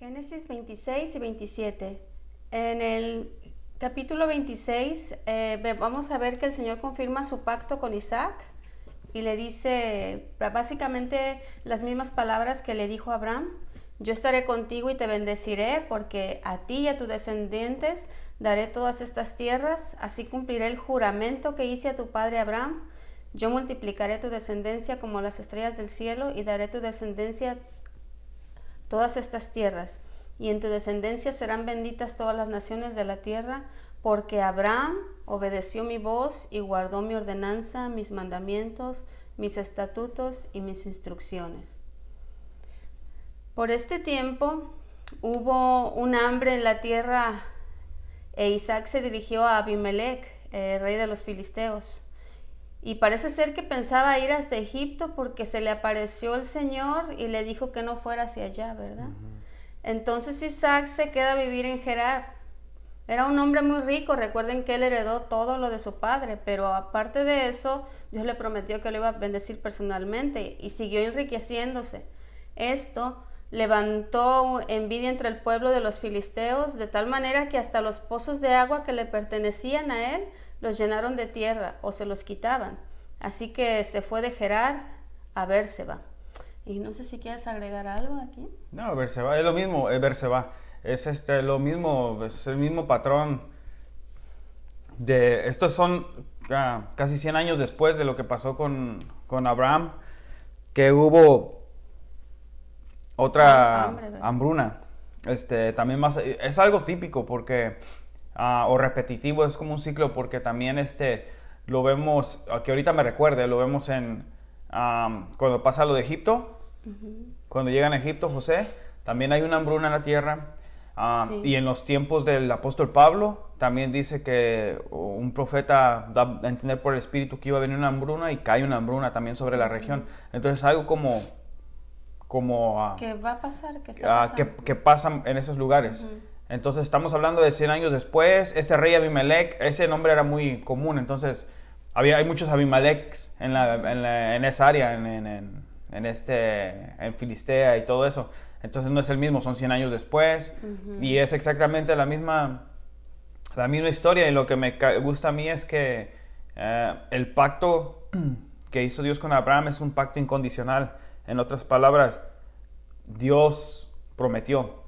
Génesis 26 y 27. En el capítulo 26 vamos a ver que el Señor confirma su pacto con Isaac y le dice básicamente las mismas palabras que le dijo a Abraham. Yo estaré contigo y te bendeciré, porque a ti y a tus descendientes daré todas estas tierras. Así cumpliré el juramento que hice a tu padre Abraham. Yo multiplicaré tu descendencia como las estrellas del cielo y daré a tu descendencia todas estas tierras. Y en tu descendencia serán benditas todas las naciones de la tierra, porque Abraham obedeció mi voz y guardó mi ordenanza, mis mandamientos, mis estatutos y mis instrucciones. Por este tiempo hubo un hambre en la tierra e Isaac se dirigió a Abimelec, rey de los filisteos. Y parece ser que pensaba ir hasta Egipto porque se le apareció el Señor y le dijo que no fuera hacia allá, ¿verdad? Entonces Isaac se queda a vivir en Gerar. Era un hombre muy rico, recuerden que él heredó todo lo de su padre, pero aparte de eso, Dios le prometió que lo iba a bendecir personalmente y siguió enriqueciéndose. Esto levantó envidia entre el pueblo de los filisteos, de tal manera que hasta los pozos de agua que le pertenecían a él los llenaron de tierra o se los quitaban. Así que se fue de Gerar a Bérseba. Y no sé si quieres agregar algo aquí. No, Bérseba es lo mismo, Bérseba es lo mismo, es el mismo patrón de estos son casi 100 años después de lo que pasó con Abraham, que hubo otra hambruna. También más es algo típico porque o repetitivo, es como un ciclo, porque también lo vemos, que ahorita me recuerde, lo vemos en cuando pasa lo de Egipto, cuando llegan a Egipto José, también hay una hambruna en la tierra. Sí. Y en los tiempos del apóstol Pablo también dice que un profeta da a entender por el Espíritu que iba a venir una hambruna y cae una hambruna también sobre la región. Entonces algo como que va a pasar, que está pasando. Que pasa en esos lugares. Entonces estamos hablando de 100 años después. Ese rey Abimelec, ese nombre era muy común. Entonces hay muchos Abimelecs en esa área, en Filistea y todo eso. Entonces no es el mismo, son 100 años después. Y es exactamente la misma historia. Y lo que me gusta a mí es que el pacto que hizo Dios con Abraham es un pacto incondicional. En otras palabras, Dios prometió.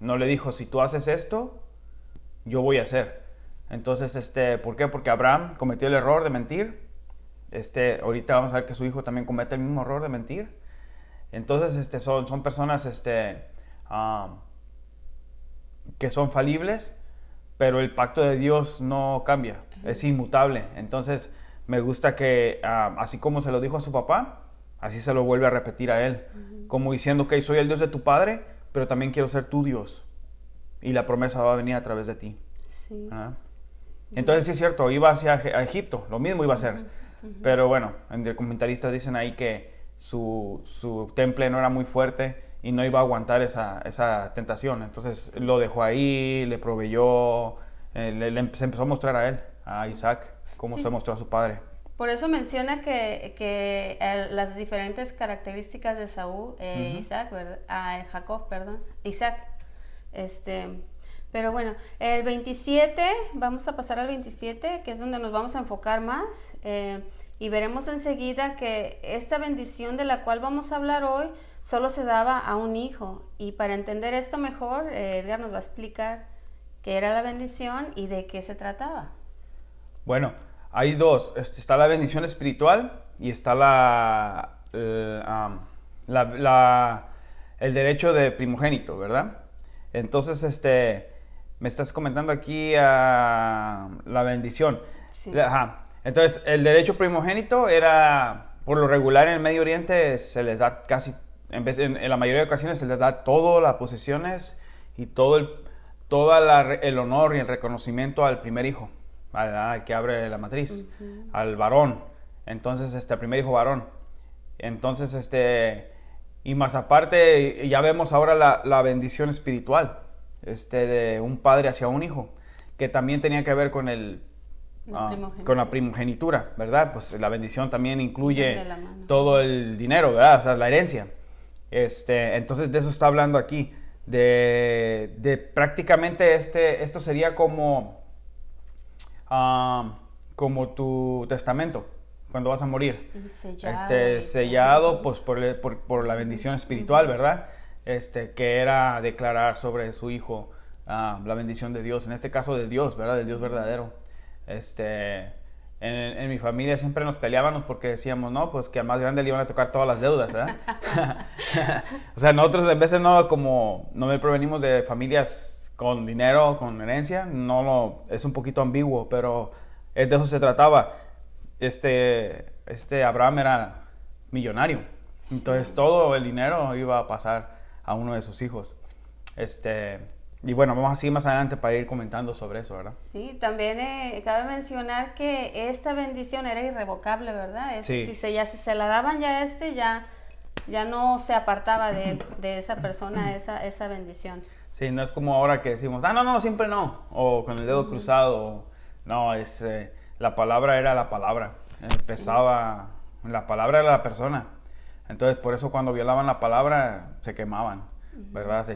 No le dijo, si tú haces esto, yo voy a hacer. Entonces, ¿por qué? Porque Abraham cometió el error de mentir. Ahorita vamos a ver que su hijo también comete el mismo error de mentir. Entonces, son personas que son falibles, pero el pacto de Dios no cambia, es inmutable. Entonces, me gusta que, así como se lo dijo a su papá, así se lo vuelve a repetir a él, como diciendo que soy el Dios de tu padre, pero también quiero ser tu Dios. Y la promesa va a venir a través de ti. Sí. Entonces, sí es cierto, iba hacia Egipto, lo mismo iba a hacer. Pero bueno, los comentaristas dicen ahí que su temple no era muy fuerte y no iba a aguantar esa tentación. Entonces lo dejó ahí, le proveyó, se empezó a mostrar a él, a Isaac, cómo se mostró a su padre. Por eso menciona que las diferentes características de Saúl, Isaac, ¿verdad? Jacob, perdón, Isaac. Pero bueno, el 27, vamos a pasar al 27, que es donde nos vamos a enfocar más. Y veremos enseguida que esta bendición de la cual vamos a hablar hoy solo se daba a un hijo. Y para entender esto mejor, Edgar nos va a explicar qué era la bendición y de qué se trataba. Bueno, hay dos. Está la bendición espiritual y está el derecho de primogénito, ¿verdad? Entonces, me estás comentando aquí la bendición. Sí. Entonces, el derecho primogénito era, por lo regular en el Medio Oriente, se les da casi, en la mayoría de ocasiones se les da todas las posesiones y todo el honor y el reconocimiento al primer hijo, al que abre la matriz, al varón. Entonces, al primer hijo varón. Entonces, y más aparte, ya vemos ahora la bendición espiritual, de un padre hacia un hijo, que también tenía que ver con con la primogenitura, ¿verdad? Pues la bendición también incluye todo el dinero, ¿verdad? O sea, la herencia. Entonces de eso está hablando aquí. de prácticamente esto sería como tu testamento cuando vas a morir. Y sellado. Sellado pues por la bendición espiritual, ¿verdad? Que era declarar sobre su hijo la bendición de Dios, en este caso de Dios, ¿verdad? Del Dios verdadero. En mi familia siempre nos peleábamos porque decíamos, no, pues que al más grande le iban a tocar todas las deudas, ¿verdad? O sea, nosotros en veces no me provenimos de familias con dinero, con herencia, es un poquito ambiguo, pero de eso se trataba. Abraham era millonario, entonces todo el dinero iba a pasar a uno de sus hijos. Y bueno, vamos así más adelante para ir comentando sobre eso, ¿verdad? Sí, también cabe mencionar que esta bendición era irrevocable, ¿verdad? Sí. Si se la daban ya no se apartaba de esa persona esa bendición. Sí, no es como ahora que decimos, no, siempre no, o con el dedo cruzado, no, la palabra era la palabra, pesaba, la palabra era la persona, entonces por eso cuando violaban la palabra se quemaban, ¿verdad?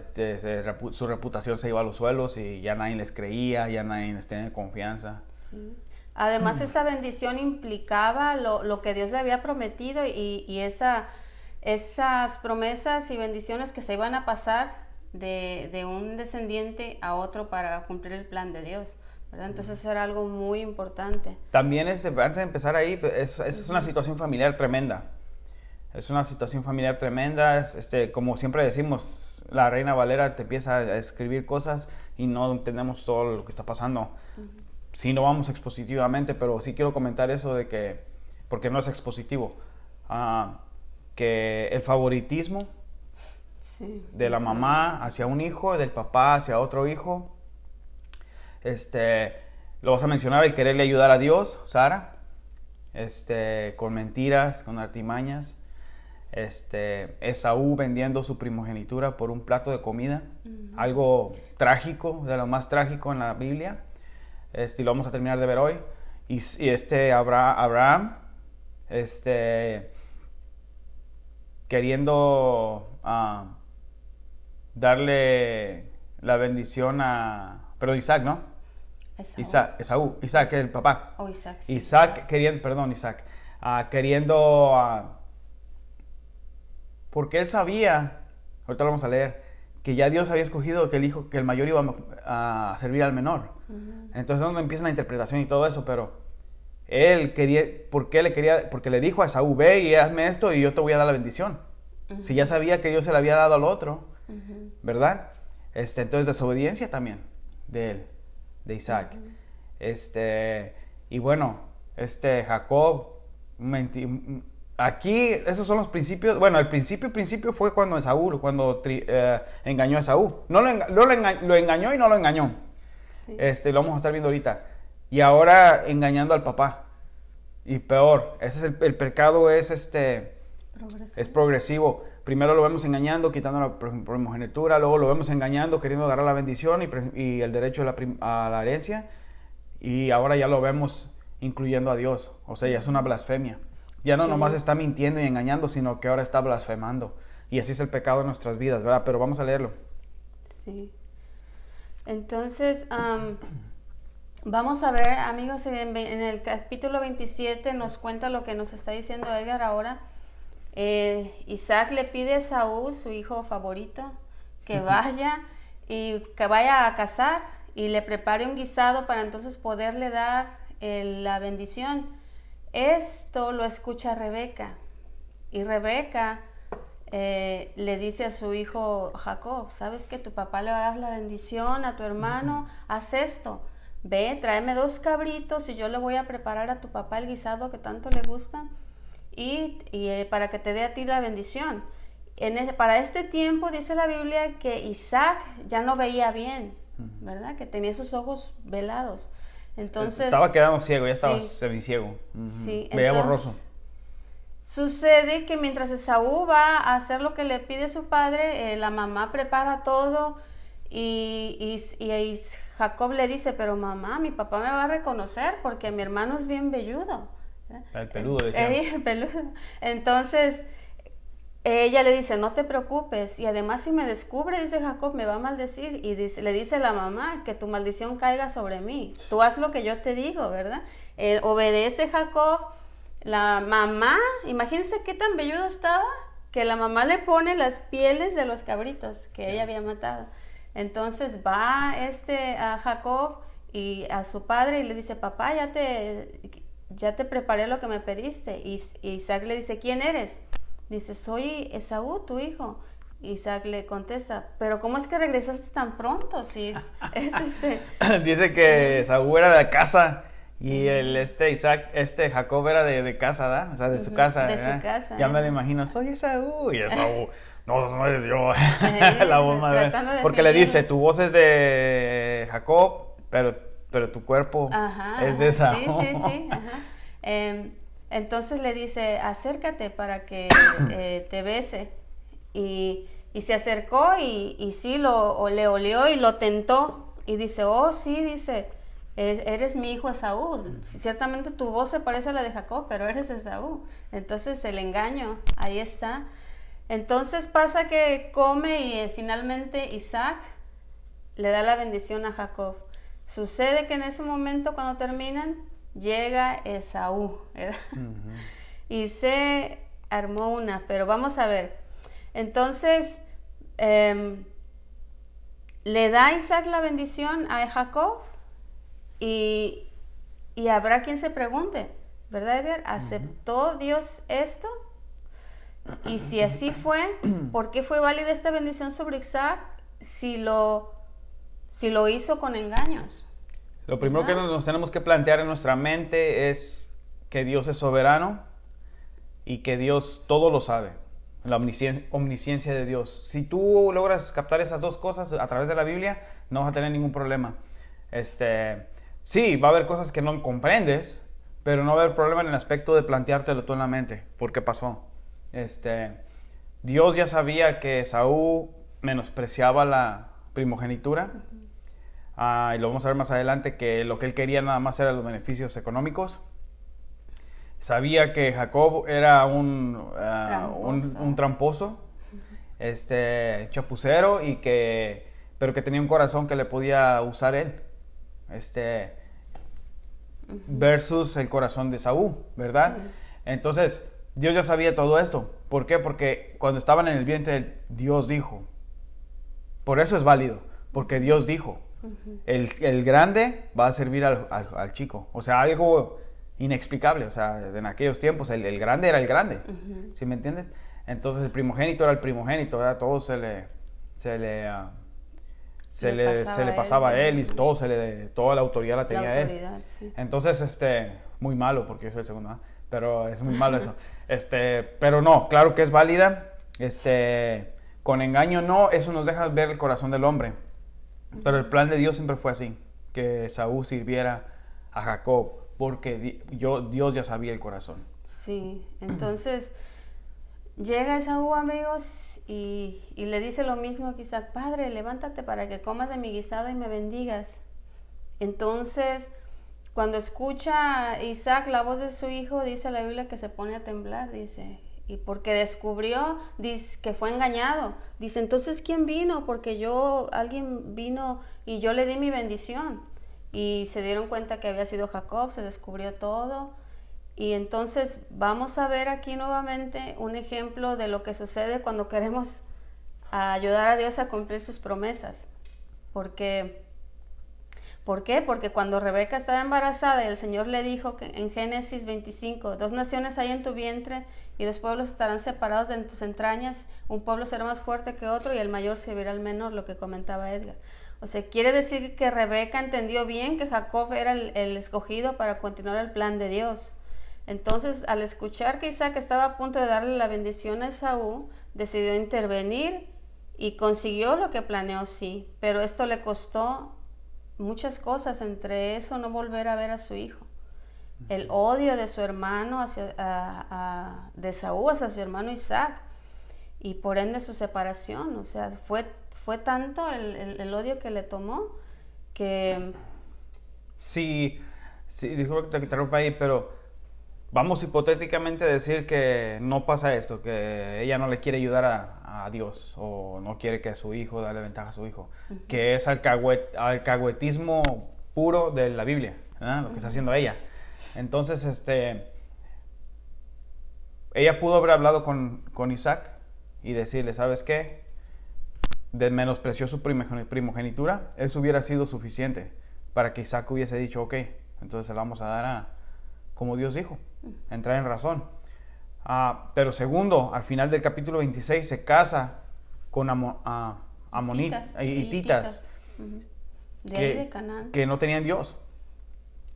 Su reputación se iba a los suelos y ya nadie les creía, ya nadie les tenía confianza. Sí. Además esa bendición implicaba lo que Dios le había prometido y esas promesas y bendiciones que se iban a pasar de un descendiente a otro para cumplir el plan de Dios, ¿verdad? Entonces era algo muy importante. También antes de empezar ahí, es una situación familiar tremenda. Es una situación familiar tremenda, como siempre decimos, la Reina Valera te empieza a escribir cosas y no entendemos todo lo que está pasando. Sí, no vamos expositivamente, pero sí quiero comentar eso de que, porque no es expositivo, que el favoritismo de la mamá hacia un hijo, del papá hacia otro hijo, lo vas a mencionar, el quererle ayudar a Dios, Sara, con mentiras, con artimañas, Esaú vendiendo su primogenitura por un plato de comida, algo trágico, de lo más trágico en la Biblia, y lo vamos a terminar de ver hoy, y Abraham, queriendo darle la bendición Isaac, ¿no? Esaú, Isaac, el papá. Isaac. Sí. Isaac, queriendo, porque él sabía, ahorita lo vamos a leer, que ya Dios había escogido que el mayor iba a servir al menor. Entonces donde empieza la interpretación y todo eso, pero él quería, porque le dijo a Esaú, ve y hazme esto y yo te voy a dar la bendición. Si ya sabía que Dios se la había dado al otro, ¿verdad? Entonces desobediencia también de él, de Isaac. Y bueno, Jacob, aquí esos son los principios. Bueno, el principio fue cuando engañó a Esaú. Lo engañó y no lo engañó. Sí. Lo vamos a estar viendo ahorita. Y ahora engañando al papá. Y peor, ese es el pecado es progresivo. Primero lo vemos engañando, quitando la primogenitura, luego lo vemos engañando, queriendo agarrar la bendición y el derecho a la herencia, y ahora ya lo vemos incluyendo a Dios. O sea, ya es una blasfemia. Ya no nomás está mintiendo y engañando, sino que ahora está blasfemando. Y así es el pecado en nuestras vidas, ¿verdad? Pero vamos a leerlo. Sí. Entonces, vamos a ver, amigos, en el capítulo 27 nos cuenta lo que nos está diciendo Edgar ahora. Isaac le pide a Esaú, su hijo favorito, que vaya a cazar y le prepare un guisado para entonces poderle dar la bendición. Esto lo escucha Rebeca, y Rebeca le dice a su hijo Jacob, ¿sabes que tu papá le va a dar la bendición a tu hermano? Haz esto, ve, tráeme 2 cabritos y yo le voy a preparar a tu papá el guisado que tanto le gusta. Y para que te dé a ti la bendición. Para este tiempo dice la Biblia que Isaac ya no veía bien, ¿verdad? Que tenía sus ojos velados. Entonces estaba quedando ciego, ya estaba semiciego. Sí, veía borroso. Sucede que mientras Esaú va a hacer lo que le pide su padre, la mamá prepara todo y Jacob le dice, pero mamá, mi papá me va a reconocer porque mi hermano es bien velludo. El peludo, decía. El peludo. Entonces, ella le dice, no te preocupes, y además si me descubre, dice Jacob, me va a maldecir, y le dice la mamá, que tu maldición caiga sobre mí, tú haz lo que yo te digo, ¿verdad? Obedece Jacob, la mamá, imagínense qué tan velludo estaba, que la mamá le pone las pieles de los cabritos que ella había matado. Entonces va a Jacob y a su padre y le dice, papá, ya te preparé lo que me pediste. Y Isaac le dice, ¿quién eres? Dice, soy Esaú, tu hijo. Isaac le contesta, pero ¿cómo es que regresaste tan pronto? Si Dice que Esaú era de casa y Jacob era de casa, ¿verdad? O sea, de su casa. De su casa. Ya me lo imagino, soy Esaú. Y Esaú, no eres yo. La voz más porque le dice, tu voz es de Jacob, pero tu cuerpo es de Esaú. Sí. Ajá. Entonces le dice, acércate para que te bese. Y se acercó y sí, le olió y lo tentó. Y dice, oh, sí, dice, eres mi hijo Esaú. Ciertamente tu voz se parece a la de Jacob, pero eres Esaú. Entonces el engaño, ahí está. Entonces pasa que come y finalmente Isaac le da la bendición a Jacob. Sucede que en ese momento, cuando terminan, llega Esaú, ¿verdad? Y se armó una, pero vamos a ver. Entonces, le da Isaac la bendición a Jacob y habrá quien se pregunte, ¿verdad, Edgar? ¿Aceptó Dios esto? Y si así fue, ¿por qué fue válida esta bendición sobre Isaac si lo hizo con engaños? Lo primero que nos tenemos que plantear en nuestra mente es que Dios es soberano y que Dios todo lo sabe. La omnisciencia de Dios. Si tú logras captar esas dos cosas a través de la Biblia, no vas a tener ningún problema. Sí, va a haber cosas que no comprendes, pero no va a haber problema en el aspecto de planteártelo tú en la mente. ¿Por qué pasó? Dios ya sabía que Esaú menospreciaba la primogenitura. Y lo vamos a ver más adelante, que lo que él quería nada más era los beneficios económicos. Sabía que Jacob era un tramposo, chapucero, pero que tenía un corazón que le podía usar él. Versus el corazón de Saúl, ¿verdad? Sí. Entonces, Dios ya sabía todo esto. ¿Por qué? Porque cuando estaban en el vientre, Dios dijo. Por eso es válido, porque Dios dijo. El grande va a servir al chico. O sea, algo inexplicable. O sea, en aquellos tiempos el grande era el grande. ¿Sí me entiendes? Entonces el primogénito era el primogénito, ¿verdad? Todo se le pasaba a él y toda la autoridad la tenía él. Sí. Entonces, muy malo porque yo soy el segundo, ¿no? Pero es muy malo eso. Pero no, claro que es válida. Con engaño no, eso nos deja ver el corazón del hombre. Pero el plan de Dios siempre fue así, que Saúl sirviera a Jacob, porque Dios ya sabía el corazón. Sí, entonces llega Esaú, amigos, y le dice lo mismo que Isaac: Padre, levántate para que comas de mi guisado y me bendigas. Entonces, cuando escucha Isaac la voz de su hijo, dice la Biblia que se pone a temblar, dice, y porque descubrió, dice, que fue engañado. Dice, entonces, ¿quién vino? Porque alguien vino y yo le di mi bendición. Y se dieron cuenta que había sido Jacob, se descubrió todo. Y entonces vamos a ver aquí nuevamente un ejemplo de lo que sucede cuando queremos ayudar a Dios a cumplir sus promesas. ¿Por qué? Porque cuando Rebeca estaba embarazada, el Señor le dijo que en Génesis 25, 2 naciones hay en tu vientre y 2 pueblos estarán separados de tus entrañas, un pueblo será más fuerte que otro y el mayor servirá al menor, lo que comentaba Edgar. O sea, quiere decir que Rebeca entendió bien que Jacob era el escogido para continuar el plan de Dios. Entonces, al escuchar que Isaac estaba a punto de darle la bendición a Esaú, decidió intervenir y consiguió lo que planeó, sí, pero esto le costó muchas cosas, entre eso no volver a ver a su hijo. El odio de su hermano de Esaú hacia su hermano Isaac y por ende su separación. O sea, fue tanto el odio que le tomó que... Sí, disculpa que te interrumpa ahí, pero vamos hipotéticamente a decir que no pasa esto, que ella no le quiere ayudar a Dios o no quiere que a su hijo, darle ventaja a su hijo, que es alcahuetismo puro de la Biblia, ¿verdad? Lo que está haciendo ella. Entonces, ella pudo haber hablado con Isaac y decirle, ¿sabes qué? Menospreció su primogenitura, eso hubiera sido suficiente para que Isaac hubiese dicho, ok, entonces se la vamos a dar a, como Dios dijo, entrar en razón. Pero segundo, al final del capítulo 26 se casa con hititas, de ahí de Canaán, que no tenían Dios.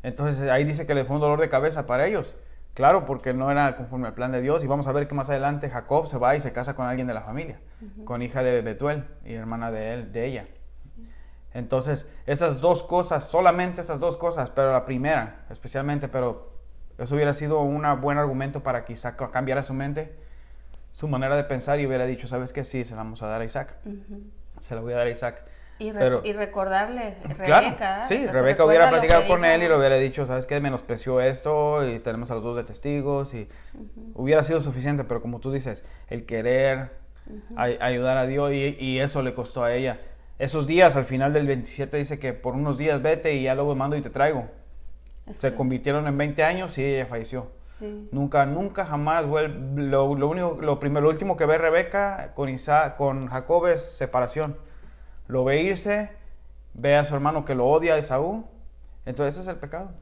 Entonces ahí dice que le fue un dolor de cabeza para ellos. Claro, porque no era conforme al plan de Dios. Y vamos a ver que más adelante Jacob se va y se casa con alguien de la familia, con hija de Betuel y hermana de ella. Sí. Entonces, esas dos cosas, solamente esas dos cosas, pero la primera especialmente, pero eso hubiera sido un buen argumento para que Isaac cambiara su mente, su manera de pensar y hubiera dicho, ¿sabes qué? Sí, se la vamos a dar a Isaac. Se la voy a dar a Isaac. Y recordarle, claro, Rebeca. Sí, Rebeca hubiera platicado con él y le hubiera dicho, ¿sabes qué? Menospreció esto y tenemos a los dos de testigos y hubiera sido suficiente, pero como tú dices, el querer ayudar a Dios y eso le costó a ella. Esos días, al final del 27 dice que por unos días vete y ya luego mando y te traigo. Sí. Se convirtieron en 20 años y ella falleció. Sí. Nunca jamás vuelve. Lo último que ve Rebeca con Jacob es separación. Lo ve irse, ve a su hermano que lo odia, a Esaú. Entonces ese es el pecado.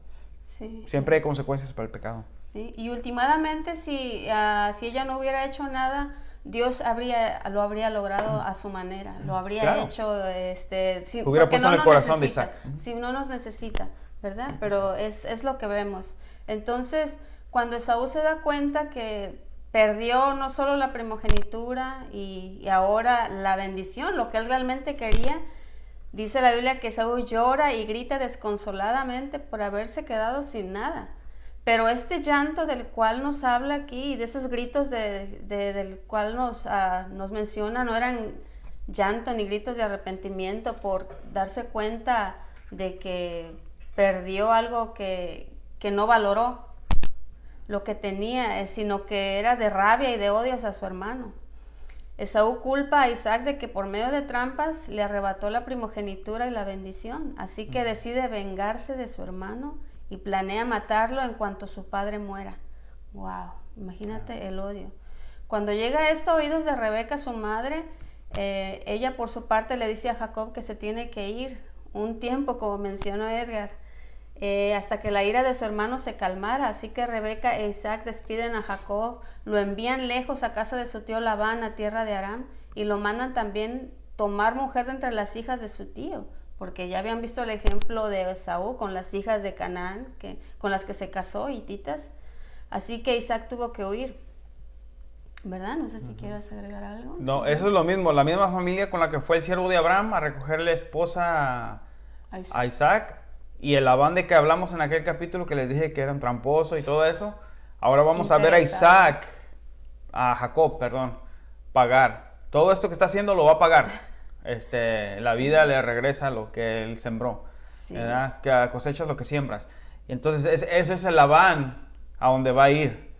Sí. Siempre hay consecuencias para el pecado. Sí, y últimamente si ella no hubiera hecho nada, Dios lo habría logrado a su manera. Lo habría hecho, hubiera puesto en el corazón de Isaac. Si no nos necesita, ¿verdad? Pero es lo que vemos. Entonces, cuando Esaú se da cuenta que perdió no solo la primogenitura y ahora la bendición, lo que él realmente quería, dice la Biblia que Esaú llora y grita desconsoladamente por haberse quedado sin nada. Pero este llanto del cual nos habla aquí y de esos gritos del cual nos menciona no eran llanto ni gritos de arrepentimiento por darse cuenta de que perdió algo que no valoró lo que tenía, sino que era de rabia y de odio hacia su hermano. Esaú culpa a Isaac de que por medio de trampas le arrebató la primogenitura y la bendición, así que decide vengarse de su hermano y planea matarlo en cuanto su padre muera. Wow, imagínate el odio. Cuando llega esto a oídos de Rebeca, su madre, ella por su parte le dice a Jacob que se tiene que ir un tiempo, como mencionó Edgar, hasta que la ira de su hermano se calmara. Así que Rebeca e Isaac despiden a Jacob, lo envían lejos a casa de su tío Labán, a tierra de Aram, y lo mandan también tomar mujer de entre las hijas de su tío, porque ya habían visto el ejemplo de Esaú con las hijas de Canaán, con las que se casó, hititas. Así que Isaac tuvo que huir, ¿verdad? No sé si quieras agregar algo. No, eso es lo mismo, la misma familia con la que fue el siervo de Abraham a recogerle esposa a Isaac. Y el Labán de que hablamos en aquel capítulo que les dije que eran tramposos y todo eso, ahora vamos a ver a Jacob, pagar. Todo esto que está haciendo lo va a pagar. La vida le regresa lo que él sembró, ¿verdad? Que cosechas lo que siembras. Y entonces ese es el Labán a donde va a ir,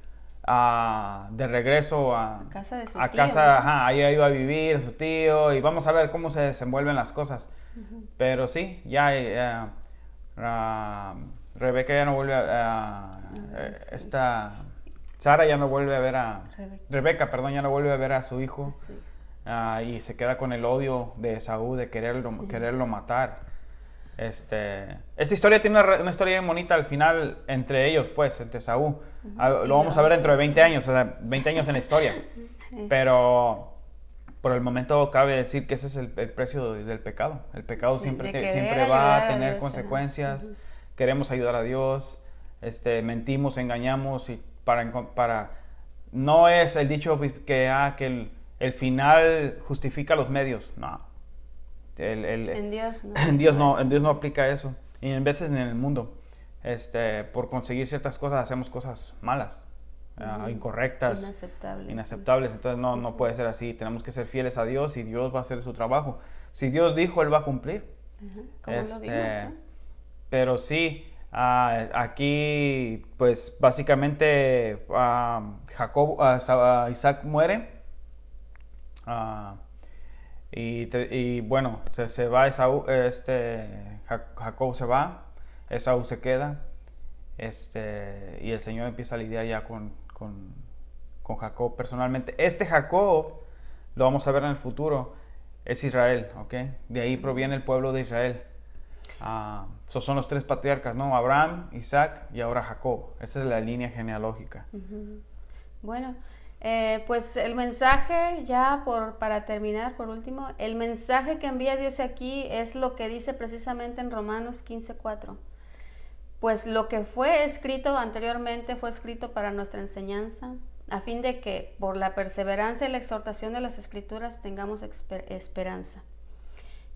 de regreso a casa de su tío. Casa, ahí iba a vivir su tío y vamos a ver cómo se desenvuelven las cosas. Pero sí, Rebeca ya no vuelve Sara ya no vuelve a ver Rebeca, ya no vuelve a ver a su hijo. Sí. Y se queda con el odio de Esaú de quererlo matar. Esta historia tiene una historia bien bonita al final entre ellos, pues, entre Esaú. Lo vamos a ver dentro de 20 años, 20 años en la historia. Pero por el momento cabe decir que ese es el precio del pecado. El pecado siempre va a tener consecuencias. Queremos ayudar a Dios, mentimos, engañamos y para no es el dicho que el final justifica los medios. No. En Dios no. En Dios no aplica eso. Y en veces en el mundo, por conseguir ciertas cosas hacemos cosas malas. Incorrectas, inaceptables. Entonces no puede ser así. Tenemos que ser fieles a Dios y Dios va a hacer su trabajo. Si Dios dijo, Él va a cumplir. Como lo vimos, pero sí, Aquí, pues básicamente Isaac muere. ah, y bueno, se va Esaú, Jacob se va, Esaú se queda, y el Señor empieza a lidiar ya con Jacob personalmente. Este Jacob, lo vamos a ver en el futuro, es Israel, ¿ok? De ahí proviene el pueblo de Israel. Esos son los tres patriarcas, ¿no? Abraham, Isaac y ahora Jacob. Esa es la línea genealógica. Bueno, pues el mensaje, ya para terminar, por último, el mensaje que envía Dios aquí es lo que dice precisamente en Romanos 15:4. Pues lo que fue escrito anteriormente fue escrito para nuestra enseñanza, a fin de que por la perseverancia y la exhortación de las Escrituras tengamos esperanza.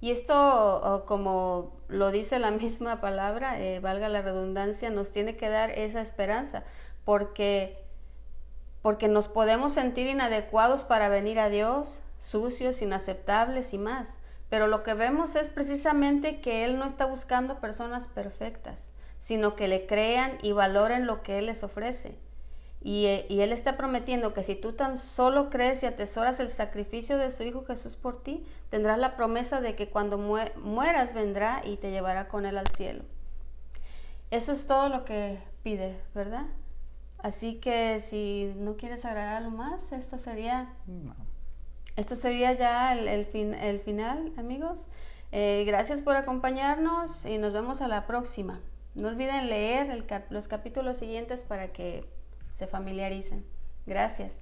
Y esto, como lo dice la misma palabra, valga la redundancia, nos tiene que dar esa esperanza, porque nos podemos sentir inadecuados para venir a Dios, sucios, inaceptables y más. Pero lo que vemos es precisamente que Él no está buscando personas perfectas, sino que le crean y valoren lo que Él les ofrece. Y Él está prometiendo que si tú tan solo crees y atesoras el sacrificio de su Hijo Jesús por ti, tendrás la promesa de que cuando mueras vendrá y te llevará con Él al cielo. Eso es todo lo que pide, ¿verdad? Así que si no quieres agregar algo más, esto sería ya el final, amigos. Gracias por acompañarnos y nos vemos a la próxima. No olviden leer los capítulos siguientes para que se familiaricen. Gracias.